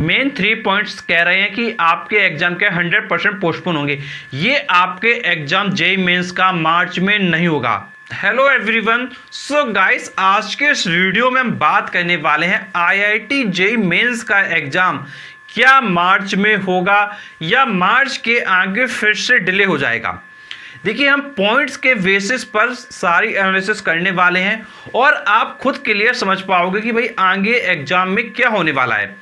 Main 3 points कह रहे हैं कि आपके एग्जाम के 100% पोस्टपोन होंगे। ये आपके एग्जाम जेईई मेंस का मार्च में नहीं होगा। हेलो एवरीवन, सो गाइस, आज के इस वीडियो में हम बात करने वाले हैं आईआईटी जेईई मेंस का एग्जाम क्या मार्च में होगा या मार्च के आगे फिर से डिले हो जाएगा। देखिए, हम पॉइंट्स के बेसिस पर सारी एनालिसिस करने वाले हैं और आप खुद क्लियर समझ पाओगे कि भाई आगे एग्जाम में क्या होने वाला है।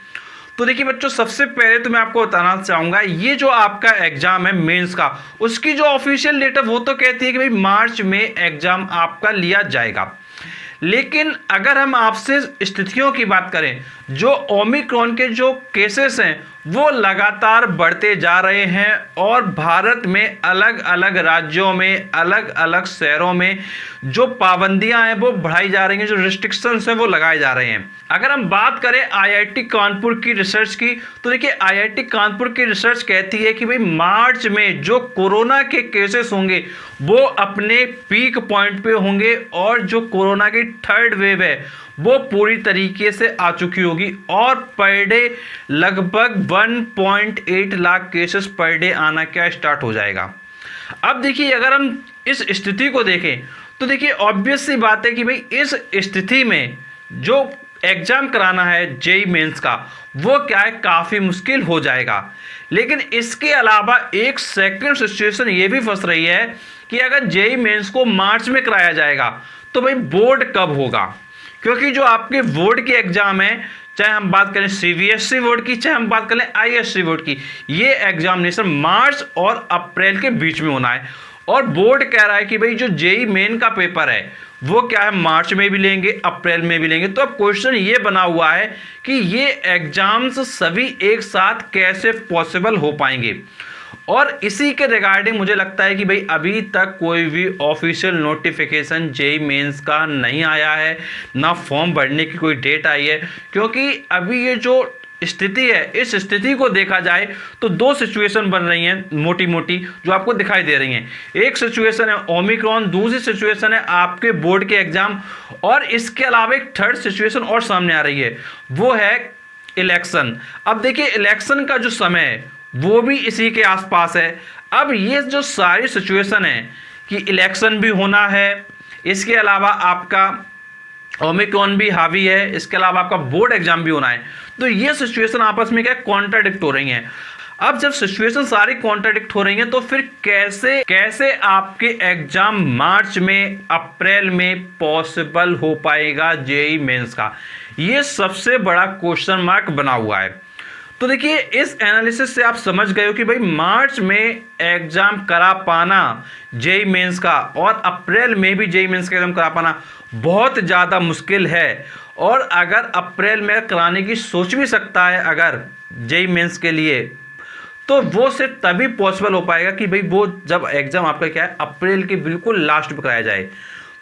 तो देखिए बच्चों, सबसे पहले तो मैं आपको बताना चाहूँगा, ये जो आपका एग्जाम है मेंस का, उसकी जो ऑफिशियल डेट है वो तो कहती है कि भाई मार्च में एग्जाम आपका लिया जाएगा। लेकिन अगर हम आपसे स्थितियों की बात करें, जो ओमिक्रॉन के जो केसेस हैं वो लगातार बढ़ते जा रहे हैं और भारत में अलग अलग राज्यों में, अलग अलग शहरों में जो पाबंदियां हैं वो बढ़ाई जा रही हैं, जो रिस्ट्रिक्शंस हैं वो लगाए जा रहे हैं। अगर हम बात करें आईआईटी कानपुर की रिसर्च की, तो देखिए आईआईटी कानपुर की रिसर्च कहती है कि भाई मार्च में जो कोरोना के केसेस होंगे वो अपने पीक पॉइंट पे होंगे और जो कोरोना की थर्ड वेव है वो पूरी तरीके से आ चुकी होगी और पर डे लगभग 1.8 लाख केसेस पर डे आना क्या स्टार्ट हो जाएगा। अब देखिए, अगर हम इस स्थिति को देखें तो देखिए ऑब्वियस सी बात है कि भाई इस स्थिति में जो एग्जाम कराना है जेईई मेंस का वो क्या है, काफ़ी मुश्किल हो जाएगा। लेकिन इसके अलावा एक सेकंड सिचुएशन ये भी फंस रही है कि अगर जेईई मेंस को मार्च में कराया जाएगा तो भाई बोर्ड कब होगा, क्योंकि जो आपके बोर्ड के एग्जाम है, चाहे हम बात करें सीबीएसई बोर्ड की, चाहे हम बात करें आईएससी बोर्ड की, ये एग्जामिनेशन मार्च और अप्रैल के बीच में होना है। और बोर्ड कह रहा है कि भाई जो जेईई मेन का पेपर है वो क्या है, मार्च में भी लेंगे, अप्रैल में भी लेंगे। तो अब क्वेश्चन ये बना हुआ है कि ये एग्जाम्स सभी एक साथ कैसे पॉसिबल हो पाएंगे। और इसी के रिगार्डिंग मुझे लगता है कि भाई अभी तक कोई भी ऑफिशियल नोटिफिकेशन जेईई मेंस का नहीं आया है, ना फॉर्म भरने की कोई डेट आई है। क्योंकि अभी ये जो स्थिति है, इस स्थिति को देखा जाए तो दो सिचुएशन बन रही हैं मोटी मोटी जो आपको दिखाई दे रही हैं। एक सिचुएशन है ओमिक्रॉन, दूसरी सिचुएशन है आपके बोर्ड के एग्जाम, और इसके अलावा एक थर्ड सिचुएशन और सामने आ रही है, वो है इलेक्शन। अब देखिए, इलेक्शन का जो समय है वो भी इसी के आसपास है। अब ये जो सारी सिचुएशन है कि इलेक्शन भी होना है, इसके अलावा आपका ओमिक्रॉन भी हावी है, इसके अलावा आपका बोर्ड एग्जाम भी होना है, तो ये सिचुएशन आपस में क्या कॉन्ट्राडिक्ट हो रही हैं। अब जब सिचुएशन सारी कॉन्ट्राडिक्ट हो रही हैं तो फिर कैसे आपके एग्जाम मार्च में, अप्रैल में पॉसिबल हो पाएगा जेईई मेंस का, ये सबसे बड़ा क्वेश्चन मार्क बना हुआ है। तो देखिए, इस एनालिसिस से आप समझ गए हो कि भाई मार्च में एग्जाम करा पाना जेईई मेंस का और अप्रैल में भी जेईई मेंस का एग्जाम करा पाना बहुत ज़्यादा मुश्किल है। और अगर अप्रैल में कराने की सोच भी सकता है अगर जेईई मेंस के लिए, तो वो सिर्फ तभी पॉसिबल हो पाएगा कि भाई वो जब एग्जाम आपका क्या है अप्रैल के बिल्कुल लास्ट में कराया जाए।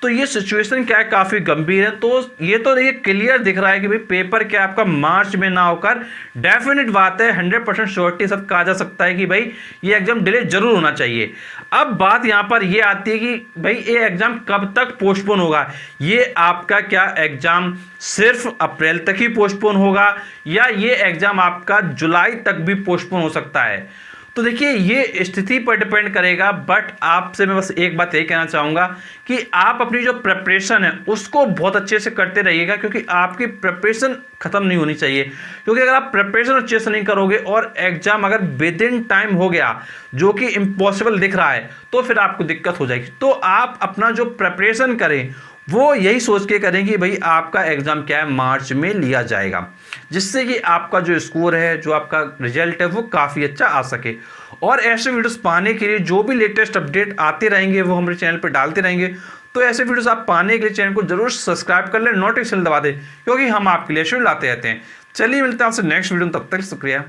तो ये सिचुएशन क्या है, काफ़ी गंभीर है। तो ये तो देखिए क्लियर दिख रहा है कि भाई पेपर क्या आपका मार्च में ना होकर, डेफिनेट बात है 100% श्योरिटी सब कहा जा सकता है कि भाई ये एग्जाम डिले जरूर होना चाहिए। अब बात यहाँ पर ये आती है कि भाई ये एग्जाम कब तक पोस्टपोन होगा। ये आपका क्या एग्जाम सिर्फ अप्रैल तक ही पोस्टपोन होगा या ये एग्जाम आपका जुलाई तक भी पोस्टपोन हो सकता है। तो देखिए, ये स्थिति पर डिपेंड करेगा। बट आपसे मैं बस एक बात यही कहना चाहूँगा कि आप अपनी जो प्रिपरेशन है उसको बहुत अच्छे से करते रहिएगा, क्योंकि आपकी प्रिपरेशन ख़त्म नहीं होनी चाहिए। क्योंकि अगर आप प्रिपरेशन अच्छे से नहीं करोगे और एग्जाम अगर विद इन टाइम हो गया, जो कि इम्पॉसिबल दिख रहा है, तो फिर आपको दिक्कत हो जाएगी। तो आप अपना जो प्रिपरेशन करें वो यही सोच के करें कि भाई आपका एग्ज़ाम क्या है मार्च में लिया जाएगा, जिससे कि आपका जो स्कोर है, जो आपका रिजल्ट है वो काफ़ी अच्छा आ सके। और ऐसे वीडियोस पाने के लिए जो भी लेटेस्ट अपडेट आते रहेंगे वो हमारे चैनल पर डालते रहेंगे। तो ऐसे वीडियोस आप पाने के लिए चैनल को जरूर सब्सक्राइब कर लें, नोटिफिकेशन दबा दें, क्योंकि हम आपके लिए शेड्यूल लाते रहते हैं। चलिए मिलते हैं आपसे नेक्स्ट वीडियो में, तब तक शुक्रिया।